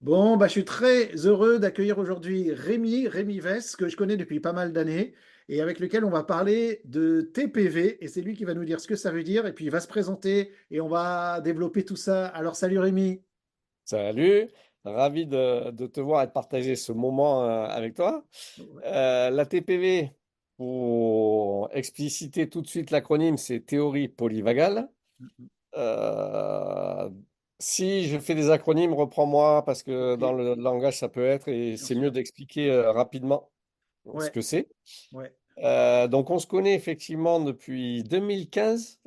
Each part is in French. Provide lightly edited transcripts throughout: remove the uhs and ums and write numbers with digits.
Bon, je suis très heureux d'accueillir aujourd'hui Rémi Vess, que je connais depuis pas mal d'années, et avec lequel on va parler de TPV, et c'est lui qui va nous dire ce que ça veut dire, et puis il va se présenter, et on va développer tout ça. Alors, salut Rémi. Salut, ravi de te voir et de partager ce moment avec toi. La TPV, pour expliciter tout de suite l'acronyme, c'est théorie polyvagale. Euh, Si je fais des acronymes, reprends-moi parce que Ok, dans le langage ça peut être et bien c'est mieux sûr. d'expliquer rapidement ce Ouais, que c'est. ouais, Donc on se connaît effectivement depuis 2015.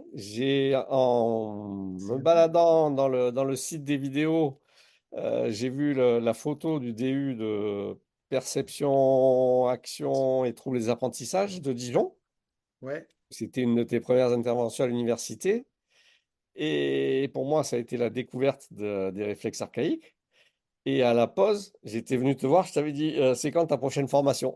En me c'est vrai. baladant dans le site des vidéos, j'ai vu la photo du DU de perception, action et troubles des apprentissages de Dijon. Ouais, C'était une de tes premières interventions à l'université. Et pour moi, ça a été la découverte des réflexes archaïques. Et à la pause, j'étais venu te voir, je t'avais dit, c'est quand ta prochaine formation?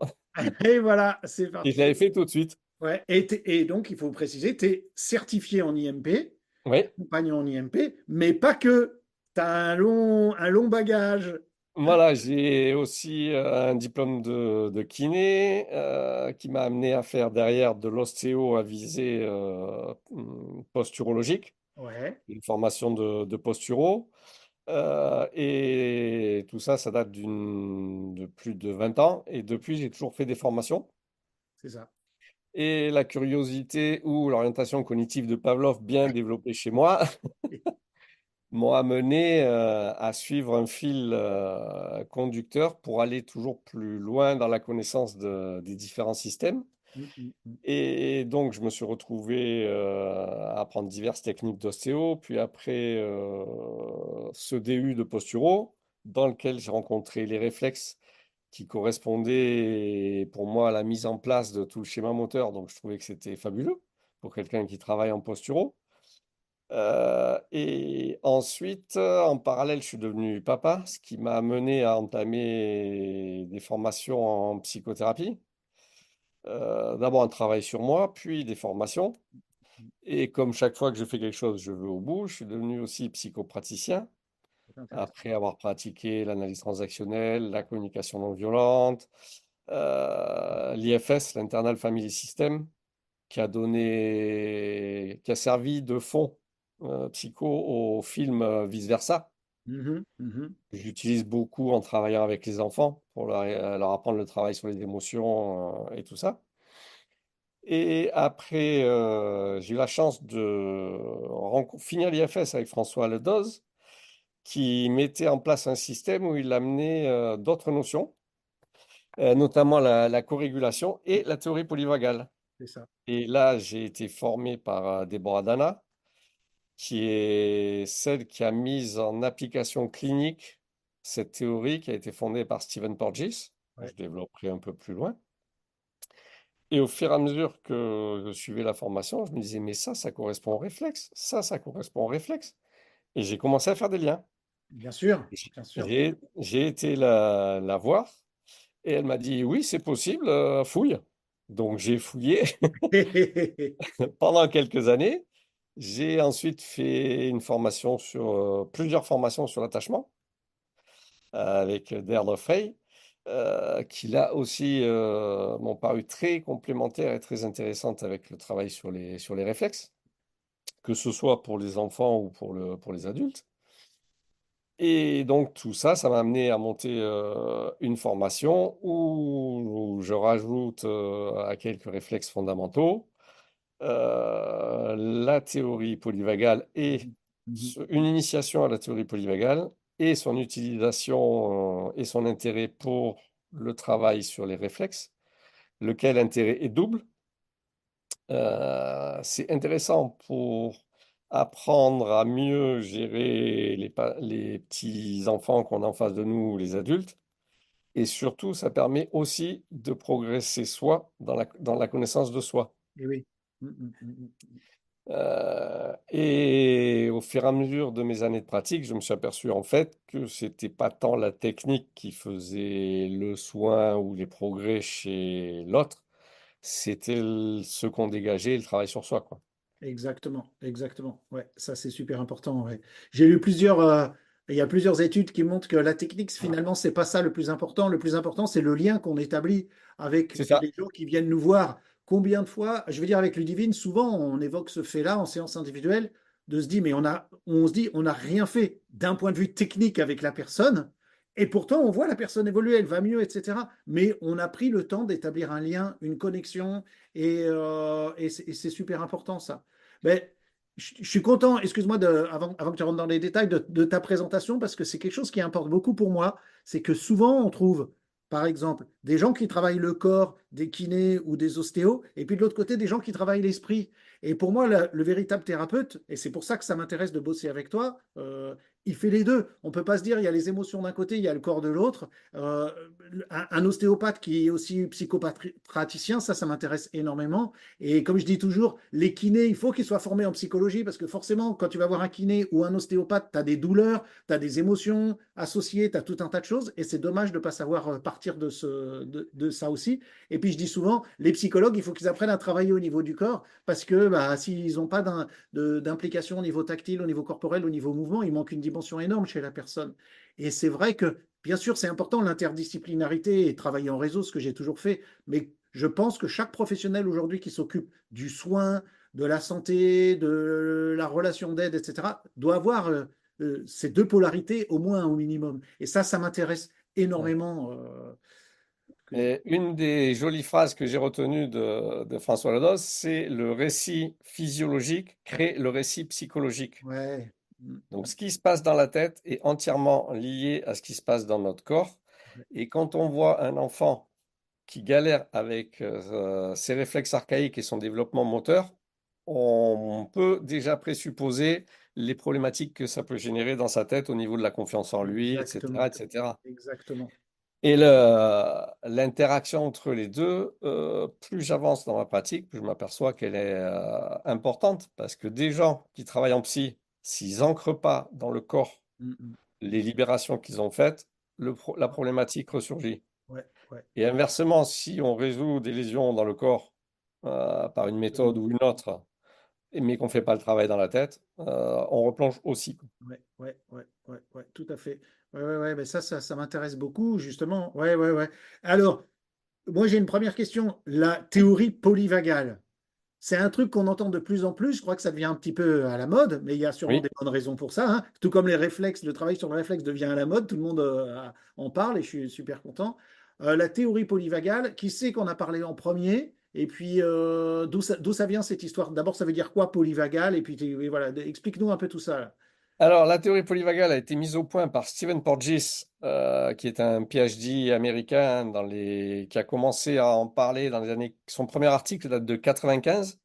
et voilà, c'est Et je parti. l'avais fait tout de suite. Ouais, et donc, il faut préciser, tu es certifié en IMP, Oui, accompagnant en IMP, mais pas que. Tu as un long bagage. voilà, j'ai aussi un diplôme de kiné qui m'a amené à faire derrière de l'ostéo à visée posturologique, Ouais, une formation de posturo. Et tout ça, ça date de plus de 20 ans. Et depuis, j'ai toujours fait des formations. c'est ça. Et la curiosité ou l'orientation cognitive de Pavlov, bien développée chez moi, m'ont amené à suivre un fil conducteur pour aller toujours plus loin dans la connaissance des différents systèmes. Mm, mm, mm. Et donc, je me suis retrouvé à apprendre diverses techniques d'ostéo, puis après ce DU de posturo, dans lequel j'ai rencontré les réflexes qui correspondaient pour moi à la mise en place de tout le schéma moteur. Donc, je trouvais que c'était fabuleux pour quelqu'un qui travaille en posturo. Et ensuite, en parallèle, je suis devenu papa, ce qui m'a amené à entamer des formations en psychothérapie. D'abord un travail sur moi, puis des formations. Et comme chaque fois que je fais quelque chose, je veux au bout, je suis devenu aussi psychopraticien, C'est intéressant. après avoir pratiqué l'analyse transactionnelle, la communication non violente, l'IFS, l'Internal Family System, qui a servi de fond psycho au film Vice-Versa. Mhm, mhm. J'utilise beaucoup en travaillant avec les enfants pour leur apprendre le travail sur les émotions et tout ça. Et après, j'ai eu la chance de finir l'IFS avec François Ledoz, qui mettait en place un système où il amenait d'autres notions, notamment la corrégulation et la théorie polyvagale. C'est ça. Et là, j'ai été formé par Deborah Dana, qui est celle qui a mis en application clinique cette théorie qui a été fondée par Stephen Porges. Ouais. Je développerai un peu plus loin. Et au fur et à mesure que je suivais la formation, je me disais, mais ça correspond au réflexe. Ça correspond au réflexe. Et j'ai commencé à faire des liens. Bien sûr, Et J'ai bien sûr. j'ai été la voir et elle m'a dit, oui, c'est possible, fouille. Donc j'ai fouillé pendant quelques années. J'ai ensuite fait plusieurs formations sur l'attachement avec Dale Frey, qui là aussi m'ont paru très complémentaires et très intéressantes avec le travail sur les réflexes, que ce soit pour les enfants ou pour les adultes. Et donc tout ça, ça m'a amené à monter une formation où je rajoute à quelques réflexes fondamentaux la théorie polyvagale et Mhm, mhm. une initiation à la théorie polyvagale et son utilisation et son intérêt pour le travail sur les réflexes, lequel intérêt est double. C'est intéressant pour apprendre à mieux gérer les petits enfants qu'on a en face de nous, les adultes. Et surtout, ça permet aussi de progresser soi dans la connaissance de soi. Et oui. Mhm, mhm, mhm. Et au fur et à mesure de mes années de pratique, je me suis aperçu en fait que c'était pas tant la technique qui faisait le soin ou les progrès chez l'autre, c'était ce qu'on dégageait et le travail sur soi, quoi. Exactement, exactement. Ouais, ça c'est super important. Ouais. J'ai eu plusieurs Et il y a plusieurs études qui montrent que la technique, finalement, c'est pas ça le plus important. Le plus important, c'est le lien qu'on établit avec C'est ça. les gens qui viennent nous voir. Combien de fois, je veux dire, avec Ludivine, souvent, on évoque ce fait-là en séance individuelle, de se dire, mais on se dit, on n'a rien fait d'un point de vue technique avec la personne, et pourtant, on voit la personne évoluer, elle va mieux, etc. Mais on a pris le temps d'établir un lien, une connexion, et c'est super important, ça. Mais, je suis content, excuse-moi, avant que tu rentres dans les détails de ta présentation, parce que c'est quelque chose qui importe beaucoup pour moi. C'est que souvent, on trouve, par exemple, des gens qui travaillent le corps, des kinés ou des ostéos, et puis de l'autre côté, des gens qui travaillent l'esprit. Et pour moi, le véritable thérapeute, et c'est pour ça que ça m'intéresse de bosser avec toi, il fait les deux. On ne peut pas se dire, il y a les émotions d'un côté, il y a le corps de l'autre. Un ostéopathe qui est aussi psychopraticien, ça m'intéresse énormément. Et comme je dis toujours, les kinés, il faut qu'ils soient formés en psychologie parce que forcément, quand tu vas voir un kiné ou un ostéopathe, tu as des douleurs, tu as des émotions associées, tu as tout un tas de choses. Et c'est dommage de ne pas savoir partir de ça aussi. Et puis je dis souvent, les psychologues, il faut qu'ils apprennent à travailler au niveau du corps parce que bah, s'ils n'ont pas d'implication au niveau tactile, au niveau corporel, au niveau mouvement, il manque une dimension énorme chez la personne. Et c'est vrai que, bien sûr, c'est important l'interdisciplinarité et travailler en réseau, ce que j'ai toujours fait, mais je pense que chaque professionnel aujourd'hui qui s'occupe du soin, de la santé, de la relation d'aide, etc., doit avoir ces deux polarités au moins au minimum. Et ça m'intéresse Ouais. énormément. Et une des jolies phrases que j'ai retenues de François Lados, c'est le récit physiologique crée le récit psychologique. Ouais. Mm, Donc, ce qui se passe dans la tête est entièrement lié à ce qui se passe dans notre corps. ouais, Et quand on voit un enfant qui galère avec ses réflexes archaïques et son développement moteur, on peut déjà présupposer les problématiques que ça peut générer dans sa tête au niveau de la confiance en lui, etc., exactement. etc. Exactement. Et l'interaction entre les deux, plus j'avance dans ma pratique, plus je m'aperçois qu'elle est importante parce que des gens qui travaillent en psy, s'ils n'ancrent pas dans le corps Mm, mm. les libérations qu'ils ont faites, la Ouais, problématique ressurgit. ouais, ouais, Et inversement, si on résout des lésions dans le corps par une méthode exactement. ou une autre, mais qu'on ne fait pas le travail dans la tête, on replonge aussi. Ouais, ouais, ouais, ouais, ouais, tout à fait. Ouais, ouais, ouais, mais ça m'intéresse beaucoup, justement. Ouais, ouais, ouais. Alors, moi, j'ai une première question. La théorie polyvagale, c'est un truc qu'on entend de plus en plus. Je crois que ça devient un petit peu à la mode, mais il y a sûrement Oui. des bonnes raisons pour ça, hein. Tout comme les réflexes, le travail sur le réflexe devient à la mode, tout le monde en parle et je suis super content. La théorie polyvagale, qui sait qu'on a parlé en premier? Et puis, d'où ça vient cette histoire? D'abord, ça veut dire quoi polyvagale? Et puis, et voilà, explique-nous un peu tout ça, là. Alors, la théorie polyvagale a été mise au point par Stephen Porges, qui est un PhD américain qui a commencé à en parler dans les années. Son premier article date de 95.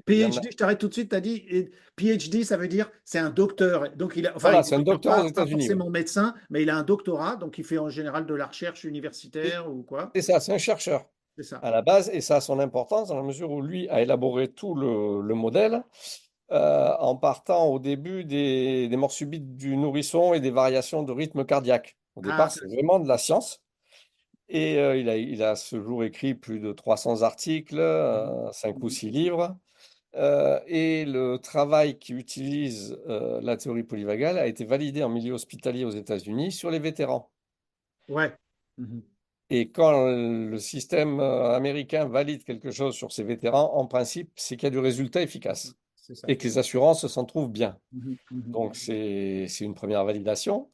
Il y en a. PhD, je t'arrête tout de suite, tu as dit, PhD, ça veut dire c'est un docteur. Donc, enfin, il Voilà, est c'est un docteur, docteur aux pas États-Unis. Ouais. forcément médecin, mais il a un doctorat, donc il fait en général de la recherche Et universitaire ou quoi. c'est ça, c'est un chercheur C'est ça. à la base, et ça a son importance dans la mesure où lui a élaboré tout le modèle en partant au début des morts subites du nourrisson et des variations de rythme cardiaque. Au Ah, départ, c'est intéressant. vraiment de la science. Et il a à ce jour écrit plus de 300 articles, Mhm, 5 ou mhm. 6 livres. Et le travail qui utilise la théorie polyvagale a été validé en milieu hospitalier aux États-Unis sur les vétérans. Ouais. Mhm. Et quand le système américain valide quelque chose sur ses vétérans, en principe, c'est qu'il y a du résultat C'est ça. efficace C'est ça. et que les assurances s'en trouvent bien. Mhm, mhm. Donc, c'est une première validation.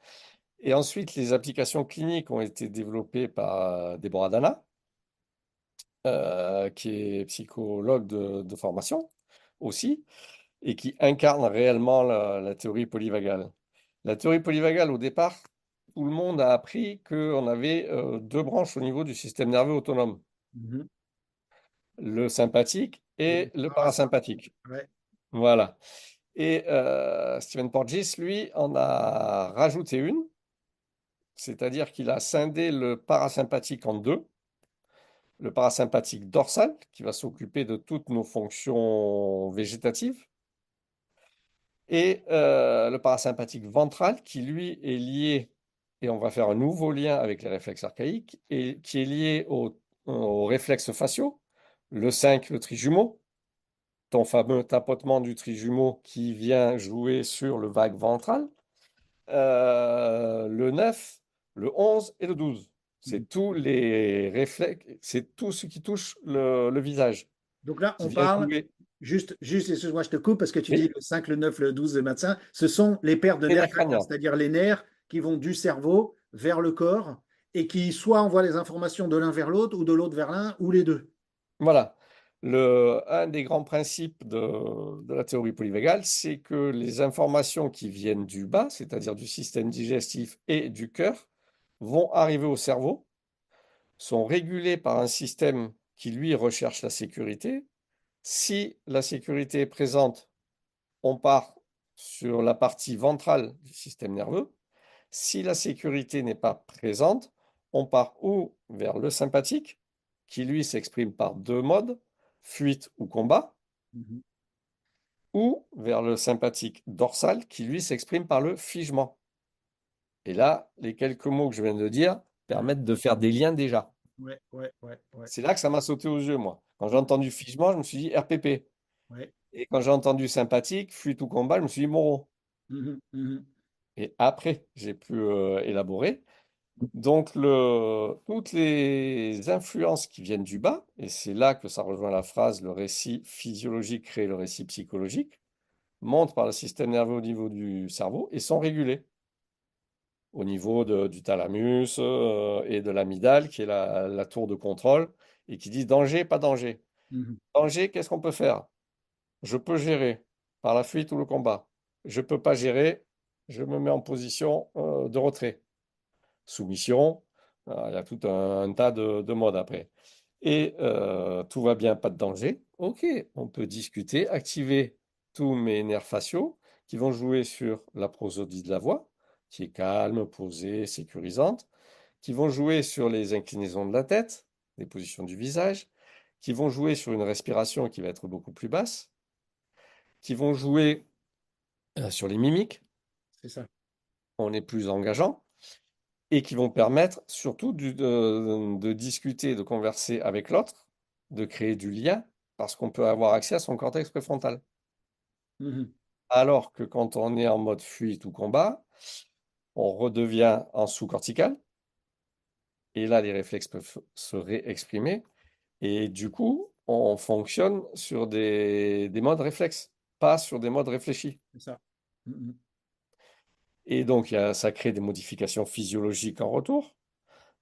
Et ensuite, les applications cliniques ont été développées par Deborah Dana, qui est psychologue de formation aussi, et qui incarne réellement la théorie polyvagale. La théorie polyvagale, au départ, tout le monde a appris qu'on avait deux branches au niveau du système nerveux autonome, Mhm. le sympathique Et le et le parasympathique. parasympathique. Ouais. Voilà. Et Stephen Porges, lui, en a rajouté une, c'est-à-dire qu'il a scindé le parasympathique en deux. Le parasympathique dorsal, qui va s'occuper de toutes nos fonctions végétatives, et le parasympathique ventral, qui lui est lié, et on va faire un nouveau lien avec les réflexes archaïques, et qui est lié aux réflexes faciaux, le 5, le trijumeau, ton fameux tapotement du trijumeau qui vient jouer sur le vague ventral. le 9, le 11 et le 12. Mhm. C'est tous les réflexes, c'est tout ce qui touche le visage, Donc là, qui on vient parle, jouer juste, excuse-moi, je te coupe parce que tu dis oui, le 5, le 9, le 12, le 25. Ce sont les paires de les nerfs nerfs crâniens, crâniens. c'est-à-dire les nerfs qui vont du cerveau vers le corps et qui soit envoient les informations de l'un vers l'autre ou de l'autre vers l'un ou les deux. Voilà. Un des grands principes de la théorie polyvagale, c'est que les informations qui viennent du bas, c'est-à-dire du système digestif et du cœur, vont arriver au cerveau, sont régulées par un système qui, lui, recherche la sécurité. Si la sécurité est présente, on part sur la partie ventrale du système nerveux. Si la sécurité n'est pas présente, on part ou vers le sympathique, qui lui s'exprime par deux modes, fuite ou combat, Mhm. ou vers le sympathique dorsal, qui lui s'exprime par le figement. Et là, les quelques mots que je viens de dire Ouais, permettent de faire des liens déjà. ouais, ouais, ouais, ouais, C'est là que ça m'a sauté aux yeux, moi. Quand j'ai entendu figement, je me suis dit RPP. ouais. Et quand j'ai entendu sympathique, fuite ou combat, je me suis dit Moreau. Mhm, mhm. Et après, j'ai pu élaborer. Donc, toutes les influences qui viennent du bas, et c'est là que ça rejoint la phrase, le récit physiologique crée le récit psychologique, montent par le système nerveux au niveau du cerveau et sont régulées au niveau du thalamus et de l'amygdale, qui est la tour de contrôle, et qui dit danger, pas danger. Mhm. Danger, qu'est-ce qu'on peut faire? Je peux gérer par la fuite ou le combat. Je ne peux pas gérer, je me mets en position de retrait. Soumission, il y a tout un tas de modes après. Et tout va bien, pas de danger. Ok, on peut discuter, activer tous mes nerfs faciaux qui vont jouer sur la prosodie de la voix, qui est calme, posée, sécurisante, qui vont jouer sur les inclinaisons de la tête, les positions du visage, qui vont jouer sur une respiration qui va être beaucoup plus basse, qui vont jouer sur les mimiques, C'est ça, on est plus engageant, et qui vont permettre surtout de discuter, de converser avec l'autre, de créer du lien, parce qu'on peut avoir accès à son cortex préfrontal. Mhm. Alors que quand on est en mode fuite ou combat, on redevient en sous-cortical, et là, les réflexes peuvent se réexprimer, et du coup, on fonctionne sur des modes réflexes, pas sur des modes réfléchis. C'est ça. Mhm. Et donc, ça crée des modifications physiologiques en retour.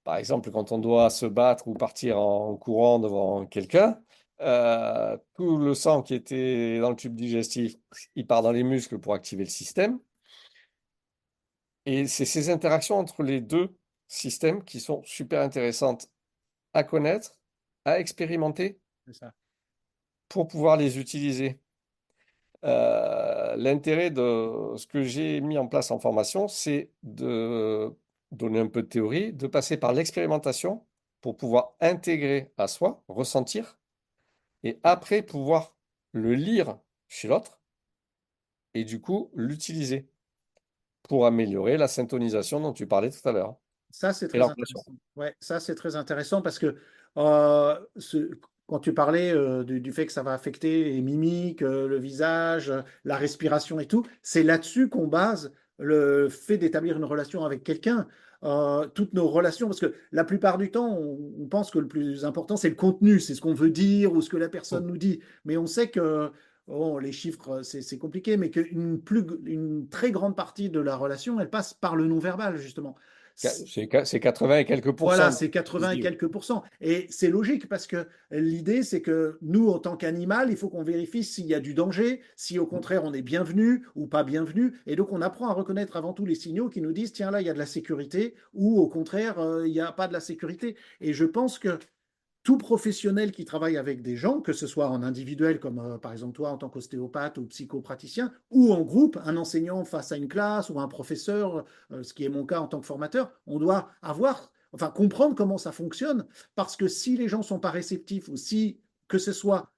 Par exemple, quand on doit se battre ou partir en courant devant quelqu'un, tout le sang qui était dans le tube digestif, il part dans les muscles pour activer le système. Et c'est ces interactions entre les deux systèmes qui sont super intéressantes à connaître, à expérimenter C'est ça. pour pouvoir les utiliser. L'intérêt de ce que j'ai mis en place en formation, c'est de donner un peu de théorie, de passer par l'expérimentation pour pouvoir intégrer à soi, ressentir, et après pouvoir le lire chez l'autre et du coup l'utiliser pour améliorer la syntonisation dont tu parlais tout à l'heure Ça, c'est et très l'amplation. intéressant. Ouais, ça, c'est très intéressant parce que quand tu parlais du fait que ça va affecter les mimiques, le visage, la respiration et tout, c'est là-dessus qu'on base le fait d'établir une relation avec quelqu'un. Toutes nos relations, parce que la plupart du temps, on pense que le plus important, c'est le contenu, c'est ce qu'on veut dire ou ce que la personne nous dit. Mais on sait que, bon, les chiffres, c'est compliqué, mais une très grande partie de la relation, elle passe par le non-verbal, justement. C'est 80 et quelques Voilà, pourcents c'est qui se 80 et disent. quelques pourcents. Et c'est logique parce que l'idée, c'est que nous, en tant qu'animal, il faut qu'on vérifie s'il y a du danger, si au contraire on est bienvenu ou pas bienvenu. Et donc on apprend à reconnaître avant tout les signaux qui nous disent, tiens là, il y a de la sécurité ou au contraire, il n'y a pas de la sécurité. Et je pense que tout professionnel qui travaille avec des gens, que ce soit en individuel, comme par exemple toi en tant qu'ostéopathe ou psychopraticien, ou en groupe, un enseignant face à une classe ou un professeur, ce qui est mon cas en tant que formateur, on doit enfin comprendre comment ça fonctionne, parce que si les gens sont pas réceptifs ou si que ce soit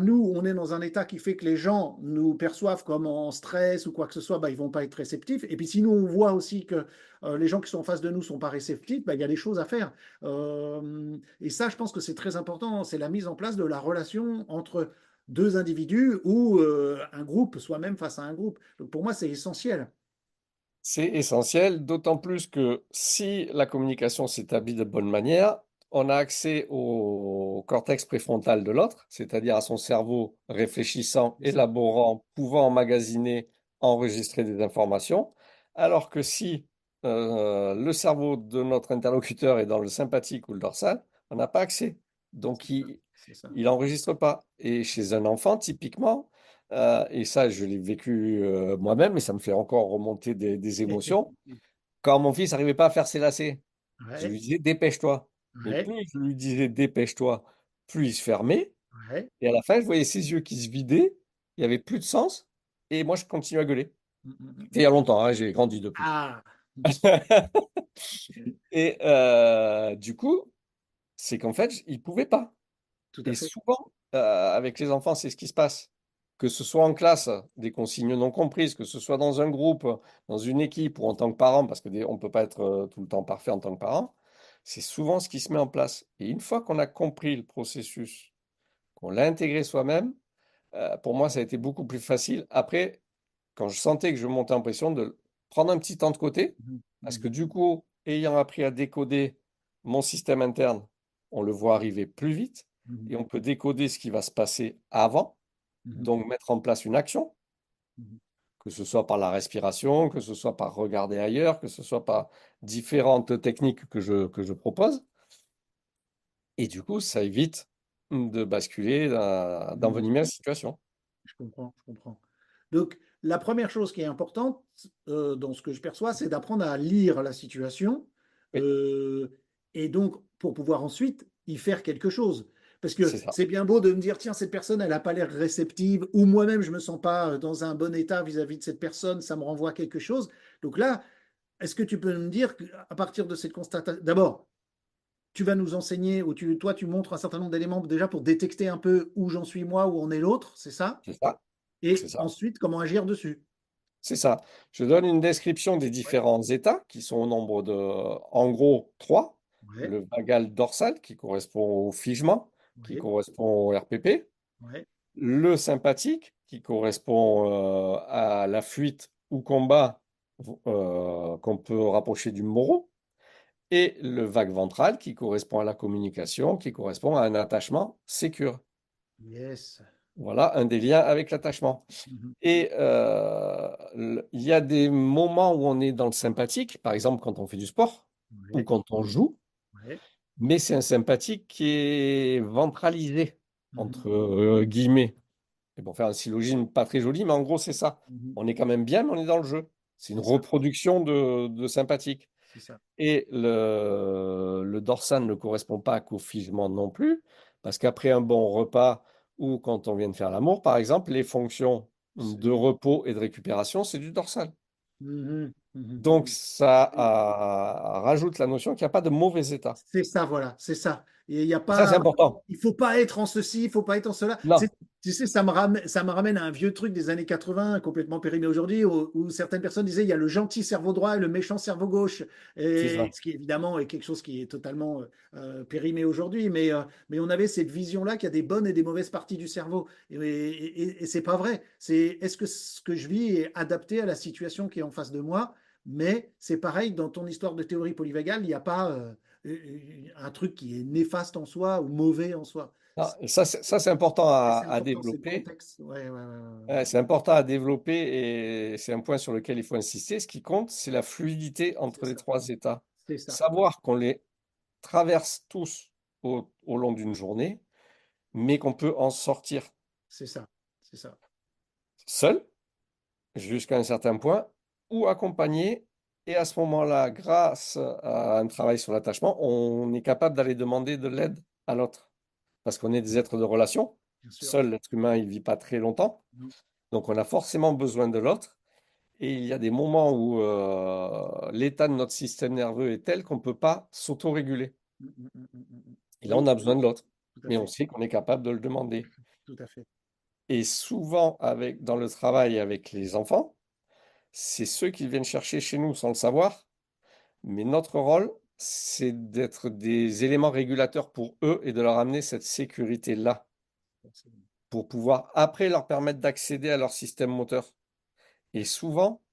nous, on est dans un état qui fait que les gens nous perçoivent comme en stress ou quoi que ce soit, bah, ils vont pas être réceptifs. Et puis si nous, on voit aussi que les gens qui sont en face de nous sont pas réceptifs, bah, il y a des choses à faire. Et ça, je pense que c'est très important. C'est la mise en place de la relation entre deux individus ou un groupe, soi-même face à un groupe. Donc pour moi, c'est essentiel. C'est essentiel, d'autant plus que si la communication s'établit de bonne manière, on a accès au cortex préfrontal de l'autre, c'est-à-dire à son cerveau réfléchissant, C'est ça. élaborant, pouvant emmagasiner, enregistrer des informations, alors que si le cerveau de notre interlocuteur est dans le sympathique ou le dorsal, on n'a pas accès. Donc, C'est ça. C'est ça. il n'enregistre pas. Et chez un enfant, typiquement, et ça, je l'ai vécu moi-même, et ça me fait encore remonter des émotions. Quand mon fils n'arrivait pas à faire ses lacets, je Ouais, lui disais dépêche-toi. Mais ouais, plus je lui disais dépêche-toi, plus il se fermait. ouais. Et à la fin, je voyais ses yeux qui se vidaient, il n'y avait plus de sens. Et moi, je continuais à gueuler. C'était il y a longtemps, hein, j'ai grandi depuis. Ah, Et du coup, c'est qu'en fait, il ne pouvait pas. tout à Et fait. souvent, avec les enfants, c'est ce qui se passe. Que ce soit en classe, des consignes non comprises, que ce soit dans un groupe, dans une équipe ou en tant que parent, parce que on ne peut pas être tout le temps parfait en tant que parent, c'est souvent ce qui se met en place. Et une fois qu'on a compris le processus, qu'on l'a intégré soi-même, pour moi, ça a été beaucoup plus facile. Après, quand je sentais que je montais en pression, de prendre un petit temps de côté, Mhm, parce que mhm, du coup, ayant appris à décoder mon système interne, on le voit arriver plus vite mhm, et on peut décoder ce qui va se passer avant, mhm, donc mettre en place une action, mhm. que ce soit par la respiration, que ce soit par regarder ailleurs, que ce soit par différentes techniques que je propose. Et du coup, ça évite de basculer, Mhm. d'envenimer la situation. Je comprends, je comprends. Donc, la première chose qui est importante dans ce que je perçois, c'est d'apprendre à lire la situation Oui, euh, et donc pour pouvoir ensuite y faire quelque chose. Parce c'est que ça. c'est bien beau de me dire, tiens, cette personne, elle n'a pas l'air réceptive, ou moi-même, je ne me sens pas dans un bon état vis-à-vis de cette personne, ça me renvoie à quelque chose. Donc là, est-ce que tu peux me dire qu'à partir de cette constatation, d'abord, tu vas nous enseigner, ou toi, tu montres un certain nombre d'éléments déjà pour détecter un peu où j'en suis moi, où on est l'autre, c'est ça? C'est ça. C'est Et ça. ensuite, comment agir dessus. C'est ça. Je donne une description des Ouais, différents états qui sont au nombre de, en gros, trois. ouais, Le vagal dorsal qui correspond au figement, qui ouais, correspond au RPP. ouais. Le sympathique qui correspond à la fuite ou combat qu'on peut rapprocher du moro. Et le vague ventral qui correspond à la communication, qui correspond à un attachement sécure. Yes. Voilà un des liens avec l'attachement. Mhm. Et il y a des moments où on est dans le sympathique, par exemple quand on fait du sport ou Ouais, quand on joue, ouais. mais c'est un sympathique qui est ventralisé, Mhm, entre guillemets. Et pour faire un syllogisme pas très joli, mais en gros, c'est ça. mhm. On est quand même bien, mais on est dans le jeu. C'est une C'est ça, reproduction de sympathique. c'est ça. Et le dorsal ne correspond pas qu'au figement non plus, parce qu'après un bon repas ou quand on vient de faire l'amour, par exemple, les fonctions de C'est repos et de récupération, c'est du dorsal. mhm, mhm, Donc mhm. ça rajoute la notion qu'il n'y a pas de mauvais état. C'est ça, voilà, c'est ça. Et il y a Et ça, c'est pas, important. il faut pas être en ceci, il faut pas être en cela. Non, Tu sais, ça me ramène à un vieux truc des années 80, complètement périmé aujourd'hui, où certaines personnes disaient il y a le gentil cerveau droit et le méchant cerveau gauche. c'est Et ça. ce qui évidemment est quelque chose qui est totalement périmé aujourd'hui. Mais on avait cette vision-là qu'il y a des bonnes et des mauvaises parties du cerveau. Et c'est pas vrai. Est-ce que ce que je vis est adapté à la situation qui est en face de moi? Mais c'est pareil, dans ton histoire de théorie polyvagale, il n'y a pas un truc qui est néfaste en soi ou mauvais en soi. Non, et ça, c'est important C'est à important, c'est le développer. contexte. Ouais, ouais, ouais, ouais, C'est important à développer et c'est un point sur lequel il faut insister. Ce qui compte, c'est la fluidité c'est entre les ça, trois états. c'est ça, Savoir qu'on les traverse tous au long d'une journée, mais qu'on peut en sortir c'est ça, c'est ça. seul jusqu'à un certain point ou accompagné. Et à ce moment-là, grâce à un travail sur l'attachement, on est capable d'aller demander de l'aide à l'autre. Parce qu'on est des êtres de relation. Bien sûr. Seul, l'être humain, il ne vit pas très longtemps. Mm, Donc, on a forcément besoin de l'autre. Et il y a des moments où l'état de notre système nerveux est tel qu'on ne peut pas s'autoréguler. Et là, Oui, on a besoin de l'autre. tout à Mais on fait, sait qu'on est capable de le demander. tout à fait. Et souvent, dans le travail avec les enfants, c'est ceux qui viennent chercher chez nous sans le savoir. Mais notre rôle, c'est d'être des éléments régulateurs pour eux et de leur amener cette sécurité-là pour pouvoir après leur permettre d'accéder à leur système moteur. Et souvent,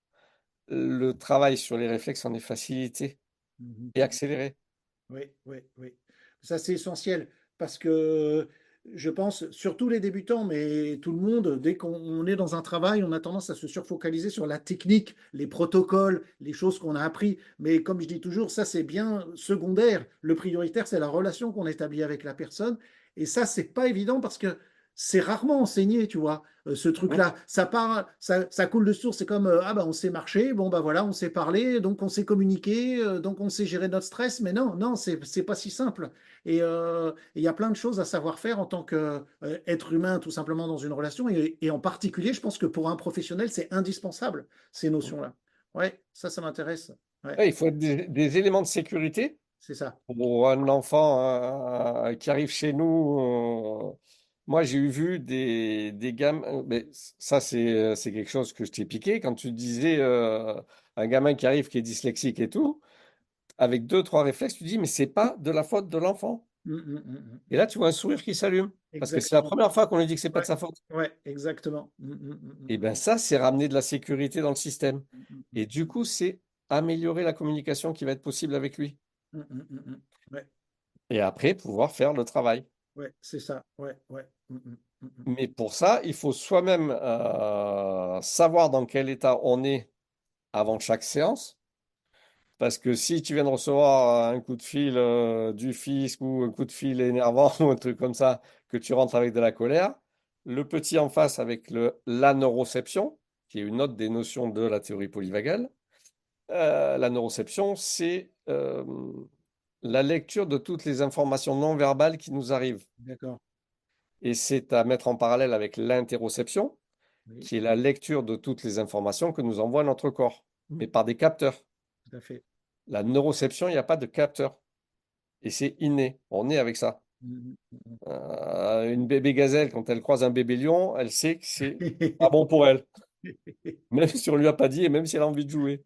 le travail sur les réflexes en est facilité Mhm. et accéléré. Oui, oui, oui. Ça, c'est essentiel parce que je pense, surtout les débutants, mais tout le monde, dès qu'on est dans un travail, on a tendance à se surfocaliser sur la technique, les protocoles, les choses qu'on a appris. Mais comme je dis toujours, ça, c'est bien secondaire. Le prioritaire, c'est la relation qu'on établit avec la personne. Et ça, c'est pas évident parce que c'est rarement enseigné, tu vois, ce Mhm. truc-là. Ça part, ça coule de source. C'est comme, ah bah, on sait marcher, bon bah voilà, on sait parler, donc on sait communiquer, donc on sait gérer notre stress. Mais non, non, c'est pas si simple. Et il y a plein de choses à savoir faire en tant qu'être humain, tout simplement dans une relation. Et en particulier, je pense que pour un professionnel, c'est indispensable, ces notions-là. Ouais, ça m'intéresse. Ouais, Ouais, il faut être des éléments de sécurité c'est ça. pour un enfant qui arrive chez nous. Moi, j'ai eu vu des gamins, mais ça, c'est quelque chose que je t'ai piqué quand tu disais un gamin qui arrive, qui est dyslexique et tout, avec deux, trois réflexes, tu dis, mais c'est pas de la faute de l'enfant. Et là, tu vois un sourire qui s'allume, parce que c'est la Exactement. première fois qu'on lui dit que c'est pas de Ouais, sa faute. ouais, exactement. Et bien ça, c'est ramener de la sécurité dans le système. Et du coup, c'est améliorer la communication qui va être possible avec lui. Ouais, Et après, pouvoir faire le travail. ouais, c'est ça. Ouais, ouais. Mais pour ça, il faut soi-même savoir dans quel état on est avant chaque séance. Parce que si tu viens de recevoir un coup de fil du fisc ou un coup de fil énervant ou un truc comme ça, que tu rentres avec de la colère, le petit en face avec la neuroception, qui est une autre des notions de la théorie polyvagale, la neuroception, c'est la lecture de toutes les informations non verbales qui nous arrivent. D'accord. Et c'est à mettre en parallèle avec l'interoception, Oui, qui est la lecture de toutes les informations que nous envoie notre corps, mais par des capteurs. tout à fait. La neuroception, il n'y a pas de capteur. Et c'est inné. On est avec ça. Une bébé gazelle, quand elle croise un bébé lion, elle sait que c'est pas bon pour elle. Même si on lui a pas dit et même si elle a envie de jouer.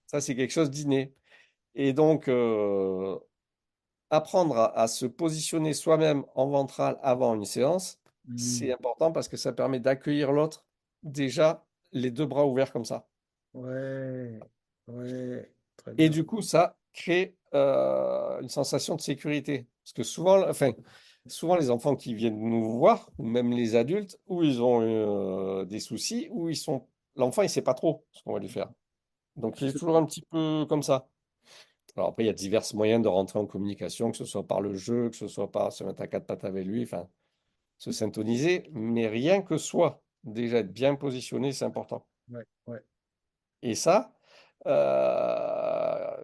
Ça, c'est quelque chose d'inné. Et donc, apprendre à se positionner soi-même en ventral avant une séance, c'est important parce que ça permet d'accueillir l'autre déjà les deux bras ouverts comme ça. Ouais, ouais, très Et bien. du coup, ça crée une sensation de sécurité. Parce que souvent, enfin, souvent les enfants qui viennent nous voir, ou même les adultes, où ils ont des soucis, où ils sont, l'enfant, il sait pas trop ce qu'on va lui faire. Donc, il est toujours un petit peu comme ça. Alors après, il y a divers moyens de rentrer en communication, que ce soit par le jeu, que ce soit par se mettre à quatre pattes avec lui, enfin, se syntoniser, mais rien que soi, déjà être bien positionné, c'est important. Ouais, ouais. Et ça, euh,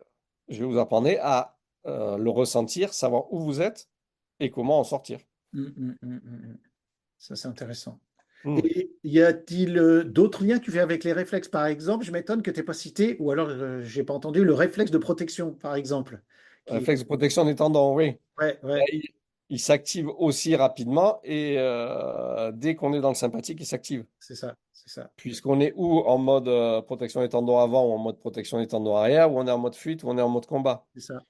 je vais vous apprendre à le ressentir, savoir où vous êtes et comment en sortir. Ça, c'est intéressant. Hmm. Et y a-t-il d'autres liens que tu fais avec les réflexes, par exemple? Je m'étonne que tu n'aies pas cité, ou alors j'ai pas entendu, le réflexe de protection, par exemple. Qui... Réflexe de protection des tendons, oui. Ouais, Ben, ouais, il s'active aussi rapidement et dès qu'on est dans le sympathique, il s'active. c'est ça, c'est ça. Puisqu'on est ou en mode protection des tendons avant ou en mode protection des tendons arrière, ou on est en mode fuite ou on est en mode combat. C'est ça.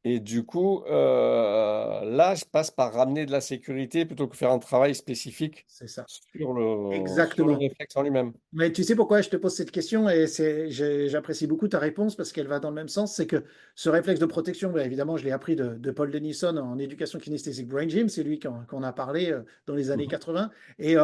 Et du coup, là, je passe par ramener de la sécurité plutôt que faire un travail spécifique C'est ça. sur le Exactement. réflexe en lui-même. Mais tu sais pourquoi je te pose cette question et j'apprécie beaucoup ta réponse parce qu'elle va dans le même sens. C'est que ce réflexe de protection, ben, évidemment, je l'ai appris de Paul Denison en éducation kinesthésique Brain Gym. C'est lui qu'on a parlé dans les années Mhm. 80. Et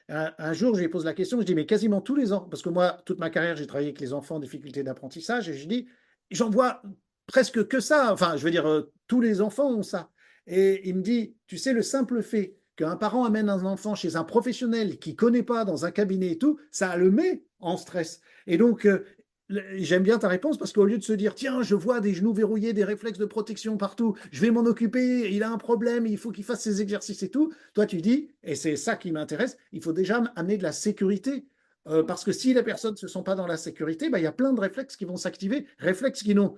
un jour, je lui pose la question. Je dis, mais quasiment tous les ans, parce que moi, toute ma carrière, j'ai travaillé avec les enfants en difficulté d'apprentissage. Et je dis, j'en vois presque que ça. Enfin, je veux dire, tous les enfants ont ça. Et il me dit, tu sais, le simple fait qu'un parent amène un enfant chez un professionnel qui ne connaît pas dans un cabinet et tout, ça le met en stress. Et donc, j'aime bien ta réponse parce qu'au lieu de se dire, tiens, je vois des genoux verrouillés, des réflexes de protection partout, je vais m'en occuper, il a un problème, il faut qu'il fasse ses exercices et tout, toi tu dis, et c'est ça qui m'intéresse, il faut déjà amener de la sécurité. Parce que si les personnes ne se sont pas dans la sécurité, bah, il y a plein de réflexes qui vont s'activer, réflexes qui n'ont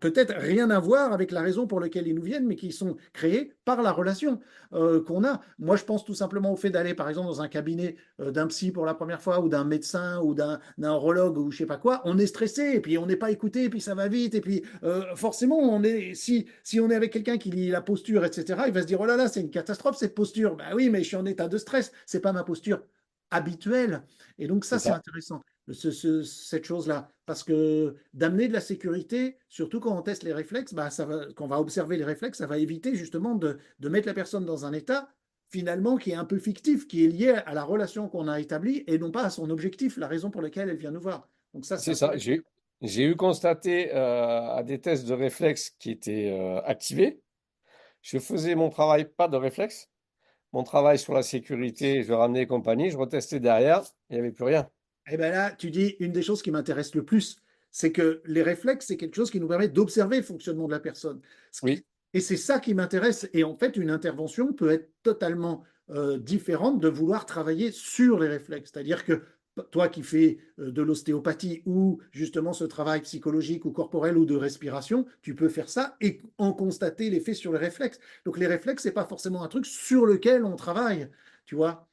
peut-être rien à voir avec la raison pour laquelle ils nous viennent, mais qui sont créés par la relation qu'on a. Moi, je pense tout simplement au fait d'aller, par exemple, dans un cabinet d'un psy pour la première fois, ou d'un médecin, ou d'un neurologue, ou je sais pas quoi. On est stressé, et puis on n'est pas écouté, et puis ça va vite, et puis forcément, si on est avec quelqu'un qui lit la posture, etc., il va se dire, oh là là, c'est une catastrophe cette posture. Bah oui, mais je suis en état de stress, c'est pas ma posture habituelle. Et donc ça, C'est c'est ça. intéressant. cette chose-là. Parce que d'amener de la sécurité, surtout quand on teste les réflexes, bah, quand on va observer les réflexes, ça va éviter justement de mettre la personne dans un état finalement qui est un peu fictif, qui est lié à la relation qu'on a établie et non pas à son objectif, la raison pour laquelle elle vient nous voir. Donc ça, c'est C'est ça. intéressant. J'ai eu constaté à des tests de réflexes qui étaient activés. Je faisais mon travail, pas de réflexe. Mon travail sur la sécurité, je ramenais et compagnie, je retestais derrière, il n'y avait plus rien. Et bien là, tu dis une des choses qui m'intéresse le plus, c'est que les réflexes, c'est quelque chose qui nous permet d'observer le fonctionnement de la personne. Oui, Et c'est ça qui m'intéresse. Et en fait, une intervention peut être totalement différente de vouloir travailler sur les réflexes. C'est-à-dire que toi qui fais de l'ostéopathie ou justement ce travail psychologique ou corporel ou de respiration, tu peux faire ça et en constater l'effet sur les réflexes. Donc les réflexes, c'est pas forcément un truc sur lequel on travaille, tu vois,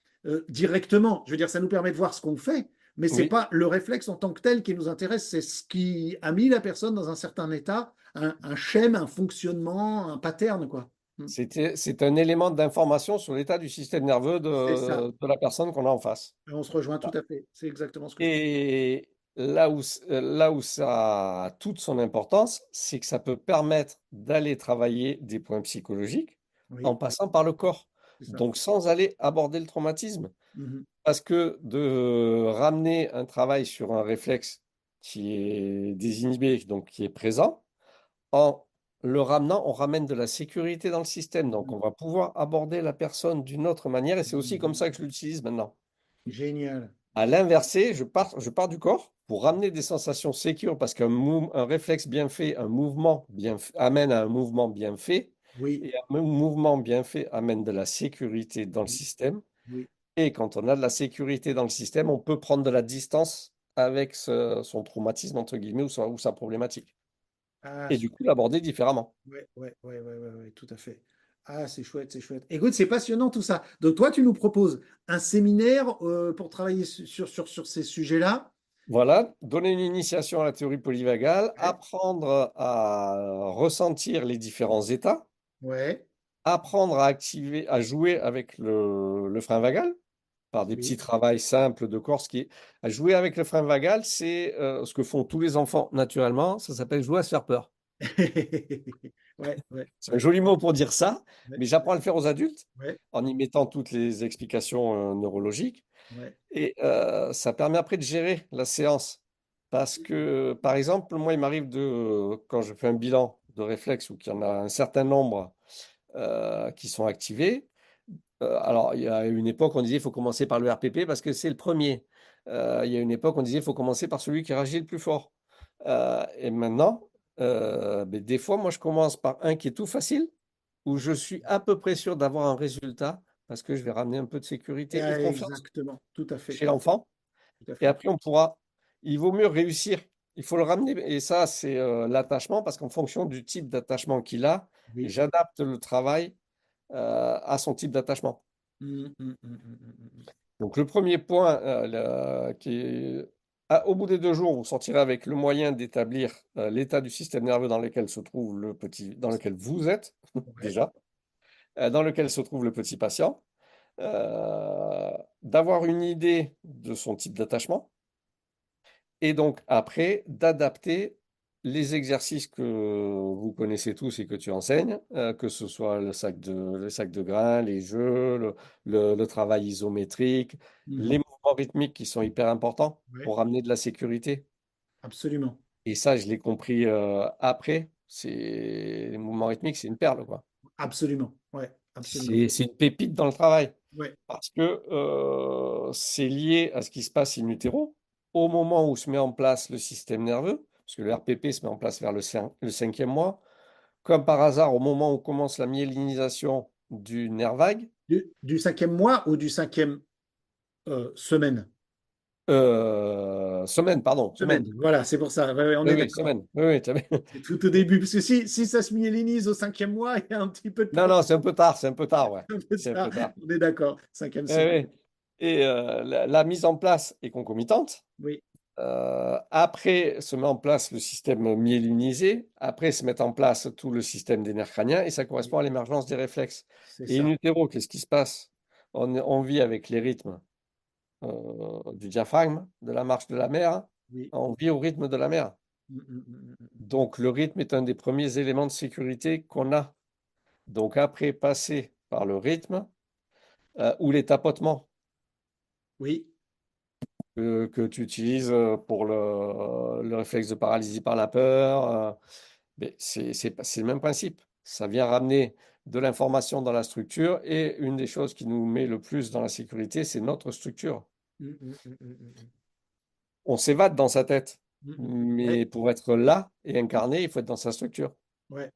directement. Je veux dire, ça nous permet de voir ce qu'on fait, mais c'est oui. pas le réflexe en tant que tel qui nous intéresse, c'est ce qui a mis la personne dans un certain état, un schème, un fonctionnement, un pattern, quoi. C'est un élément d'information sur l'état du système nerveux C'est ça. de la personne qu'on a en face. Et on se rejoint tout Voilà. à fait. C'est exactement ce que je pense. Et là où ça a toute son importance, c'est que ça peut permettre d'aller travailler des points psychologiques en Oui, passant par le corps. c'est ça. Donc sans aller aborder le traumatisme. Mhm. Parce que de ramener un travail sur un réflexe qui est désinhibé, donc qui est présent, en le ramenant, on ramène de la sécurité dans le système. Donc Mhm. on va pouvoir aborder la personne d'une autre manière et c'est aussi comme Mhm. ça que je l'utilise maintenant. Génial. À l'inversé, je pars du corps pour ramener des sensations sécures parce un réflexe bien fait, un mouvement amène à un mouvement bien fait Oui, et un mouvement bien fait amène de la sécurité dans le oui, système. oui. Et quand on a de la sécurité dans le système, on peut prendre de la distance avec son traumatisme, entre guillemets, ou sa problématique. Ah, Et du coup, super. l'aborder différemment. Ouais, ouais, ouais, ouais, ouais, ouais, tout à fait. Ah, c'est chouette, c'est chouette. Écoute, c'est passionnant tout ça. Donc, toi, tu nous proposes un séminaire pour travailler sur ces sujets-là. Voilà, donner une initiation à la théorie polyvagale, Ouais, apprendre à ressentir les différents états, ouais, apprendre à activer, à jouer avec le frein vagal par des petits oui. travails simples de corps. À jouer avec le frein vagal, c'est ce que font tous les enfants naturellement. Ça s'appelle jouer à se faire peur. Ouais, ouais, C'est un ouais, joli mot pour dire ça, ouais, mais j'apprends à le faire aux adultes ouais, en y mettant toutes les explications neurologiques. ouais. Et ça permet après de gérer la séance. Parce que, par exemple, moi, il m'arrive quand je fais un bilan de réflexes ou qu'il y en a un certain nombre qui sont activés. Alors, il y a une époque, on disait il faut commencer par le RPP parce que c'est le premier. Il y a une époque, on disait il faut commencer par celui qui réagit le plus fort. Et maintenant, ben, des fois, moi, je commence par un qui est tout facile, où je suis à peu près sûr d'avoir un résultat parce que je vais ramener un peu de sécurité et de confiance Exactement, tout à fait, chez l'enfant. tout à Et fait. après, il vaut mieux réussir. Il faut le ramener. Et ça, c'est l'attachement parce qu'en fonction du type d'attachement qu'il a, Oui. j'adapte le travail à son type d'attachement. Mm. Donc, le premier point, au bout des 2 jours, vous sortirez avec le moyen d'établir l'état du système nerveux dans lequel se trouve dans lequel vous êtes, Ouais. déjà, dans lequel se trouve le petit patient, euh, d'avoir une idée de son type d'attachement, et donc après, d'adapter les exercices que vous connaissez tous et que tu enseignes, que ce soit le sac de grains, les jeux, le travail isométrique, les Mhm. mouvements rythmiques qui sont hyper importants Ouais, pour ramener de la sécurité. absolument. Et ça, je l'ai compris après. Les mouvements rythmiques, c'est une perle, quoi. Absolument. Ouais, absolument. C'est une pépite dans le travail. Ouais. Parce que c'est lié à ce qui se passe in utero, au moment où se met en place le système nerveux, parce que le RPP se met en place vers le 5e mois, comme par hasard, au moment où commence la myélinisation du nerf vague, Du cinquième mois ou du cinquième semaine? semaine, pardon, semaine. Semaine, voilà, c'est pour ça. Ouais, ouais, on Oui, est oui, d'accord. semaine. Oui, oui, C'est tout au début. Parce que si ça se myélinise au cinquième mois, il y a un petit peu de Non, problème. non, c'est un peu tard, ouais. Un peu C'est un ça. peu tard. On est d'accord. Cinquième Oui, semaine. oui. Et la mise en place est concomitante. Oui, Après se met en place le système myélinisé, après se met en place tout le système des nerfs crâniens et ça oui, correspond à l'émergence des réflexes. c'est Et in ça. utero, qu'est-ce qui se passe? On vit avec les rythmes du diaphragme, de la marche de la mer. Oui. On vit au rythme de la mer. Mm. Donc, le rythme est un des premiers éléments de sécurité qu'on a. Donc, après, passer par le rythme ou les tapotements Oui. que tu utilises pour le réflexe de paralysie par la peur, mais c'est le même principe. Ça vient ramener de l'information dans la structure et une des choses qui nous met le plus dans la sécurité, c'est notre structure. Mm. On s'évade dans sa tête, Ouais, mais pour être là et incarné, il faut être dans sa structure. ouais.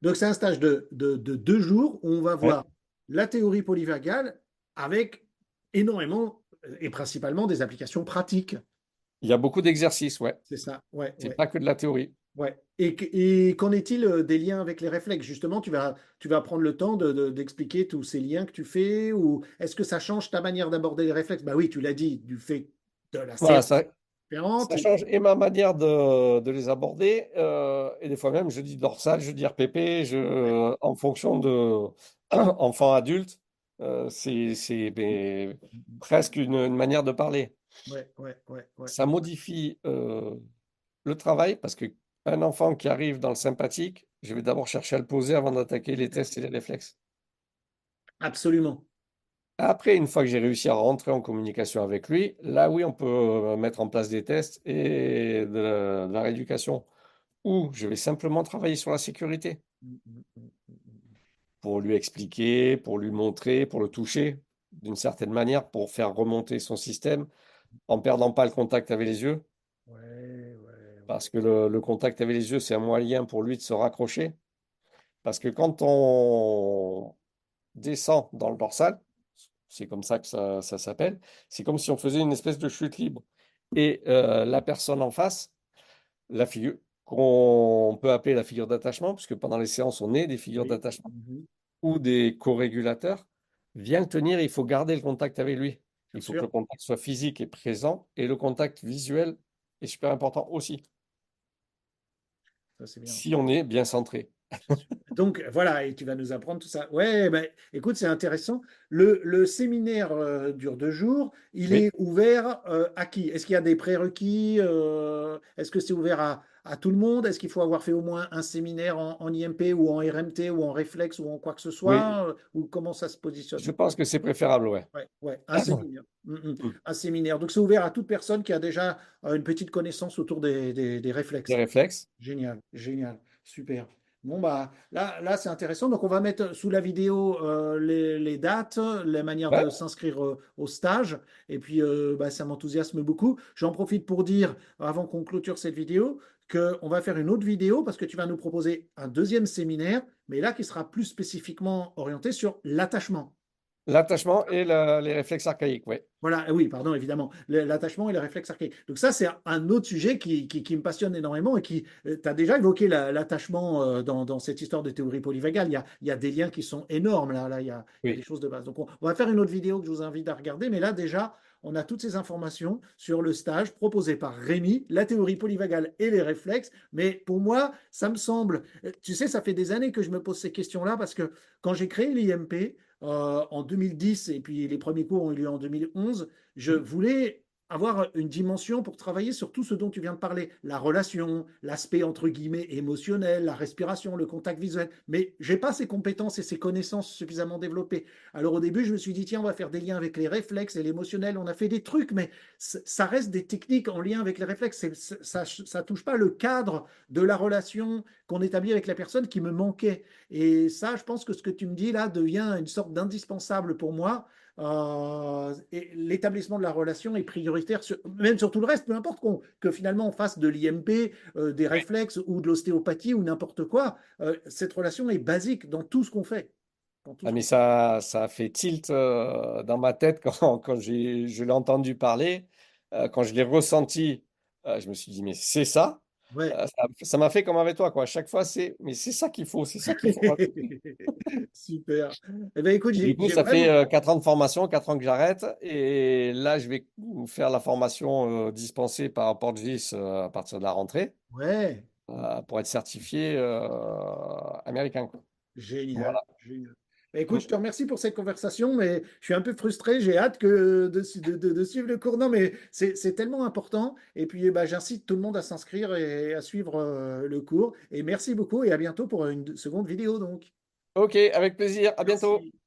Donc, c'est un stage de 2 jours où on va Ouais. voir la théorie polyvagale avec énormément et principalement des applications pratiques. Il y a beaucoup d'exercices, ouais. C'est ça, C'est pas que de la théorie. ouais. Et qu'en est-il des liens avec les réflexes? Justement, tu vas prendre le temps d'expliquer tous ces liens que tu fais ou est-ce que ça change ta manière d'aborder les réflexes? Bah oui, tu l'as dit, du fait de la Voilà, séance ça différente. change et ma manière de les aborder, et des fois même, je dis dorsal, je dis RPP, Ouais, en fonction de enfant, adulte, c'est presque une manière de parler. ouais. Ça modifie le travail parce que un enfant qui arrive dans le sympathique, je vais d'abord chercher à le poser avant d'attaquer les tests et les réflexes. Absolument. Après, une fois que j'ai réussi à rentrer en communication avec lui, là oui, on peut mettre en place des tests et de la rééducation. Ou je vais simplement travailler sur la sécurité pour lui expliquer, pour lui montrer, pour le toucher d'une certaine manière, pour faire remonter son système en perdant pas le contact avec les yeux. Parce que le contact avec les yeux, c'est un moyen pour lui de se raccrocher. Parce que quand on descend dans le dorsal, c'est comme ça que ça s'appelle, c'est comme si on faisait une espèce de chute libre. Et la personne en face, la figure qu'on peut appeler la figure d'attachement, puisque pendant les séances, on est des figures Oui. d'attachement, Mhm. ou des co-régulateurs, vient le tenir, il faut garder le contact avec lui. Bien Il faut que le sûr, contact soit physique et présent, et le contact visuel est super important aussi, ça c'est bien. si on est bien centré. C'est sûr. Donc voilà, et tu vas nous apprendre tout ça. Ouais, ben, écoute, c'est intéressant. Le séminaire dure 2 jours. Il Oui, est ouvert à qui? Est-ce qu'il y a des prérequis? Est-ce que c'est ouvert à tout le monde? Est-ce qu'il faut avoir fait au moins un séminaire en IMP ou en RMT ou en réflexe ou en quoi que ce oui, soit? Ou comment ça se positionne? je pense que c'est préférable, ouais. Ouais, un séminaire. Un séminaire. Donc c'est ouvert à toute personne qui a déjà une petite connaissance autour des Les réflexes. réflexes, Génial, super. Bon, bah, là c'est intéressant. Donc, on va mettre sous la vidéo les dates, les manières ouais. de s'inscrire au stage. Et puis, bah, ça m'enthousiasme beaucoup. J'en profite pour dire, avant qu'on clôture cette vidéo, qu'on va faire une autre vidéo parce que tu vas nous proposer un deuxième séminaire, mais là qui sera plus spécifiquement orienté sur l'attachement. L'attachement et les réflexes archaïques, ouais. Voilà, oui, pardon, évidemment, l'attachement et les réflexes archaïques. Donc ça, c'est un autre sujet qui me passionne énormément et qui, tu as déjà évoqué l'attachement dans cette histoire de théorie polyvagale. Il y a des liens qui sont énormes là, il y a des Oui. choses de base. Donc on va faire une autre vidéo que je vous invite à regarder, mais là déjà, on a toutes ces informations sur le stage proposé par Rémi, la théorie polyvagale et les réflexes. Mais pour moi, ça me semble, tu sais, ça fait des années que je me pose ces questions-là parce que quand j'ai créé l'IMP, en 2010 et puis les premiers cours ont eu lieu en 2011, je voulais avoir une dimension pour travailler sur tout ce dont tu viens de parler, la relation, l'aspect entre guillemets émotionnel, la respiration, le contact visuel, mais j'ai pas ces compétences et ces connaissances suffisamment développées. Alors au début, je me suis dit tiens, on va faire des liens avec les réflexes et l'émotionnel, on a fait des trucs, mais ça reste des techniques en lien avec les réflexes, ça touche pas le cadre de la relation qu'on établit avec la personne qui me manquait. Et ça, je pense que ce que tu me dis là devient une sorte d'indispensable pour moi. Et l'établissement de la relation est prioritaire, même sur tout le reste, peu importe que finalement on fasse de l'IMP, des réflexes ou de l'ostéopathie ou n'importe quoi. Cette relation est basique dans tout ce qu'on fait. Dans tout Ah, ce mais qu'on fait. ça a fait tilt dans ma tête quand je l'ai entendu parler, quand je l'ai ressenti, je me suis dit, mais c'est ça. Ouais. Ça m'a fait comme avec toi, quoi. À chaque fois, mais c'est ça qu'il faut, c'est ça qu'il faut. Super. Eh bien, écoute, Et du coup, j'ai ça vraiment. fait 4 ans de formation, 4 ans que j'arrête. Et là, je vais faire la formation dispensée par Portgis à partir de la rentrée Ouais. pour être certifié américain, quoi. Génial. Voilà. Génial. Bah, écoute, Mm. je te remercie pour cette conversation, mais je suis un peu frustré. J'ai hâte de suivre le cours. Non, mais c'est tellement important. Et puis, bah, j'incite tout le monde à s'inscrire et à suivre le cours. Et merci beaucoup et à bientôt pour une seconde vidéo, donc. Ok, avec plaisir. À bientôt. Merci.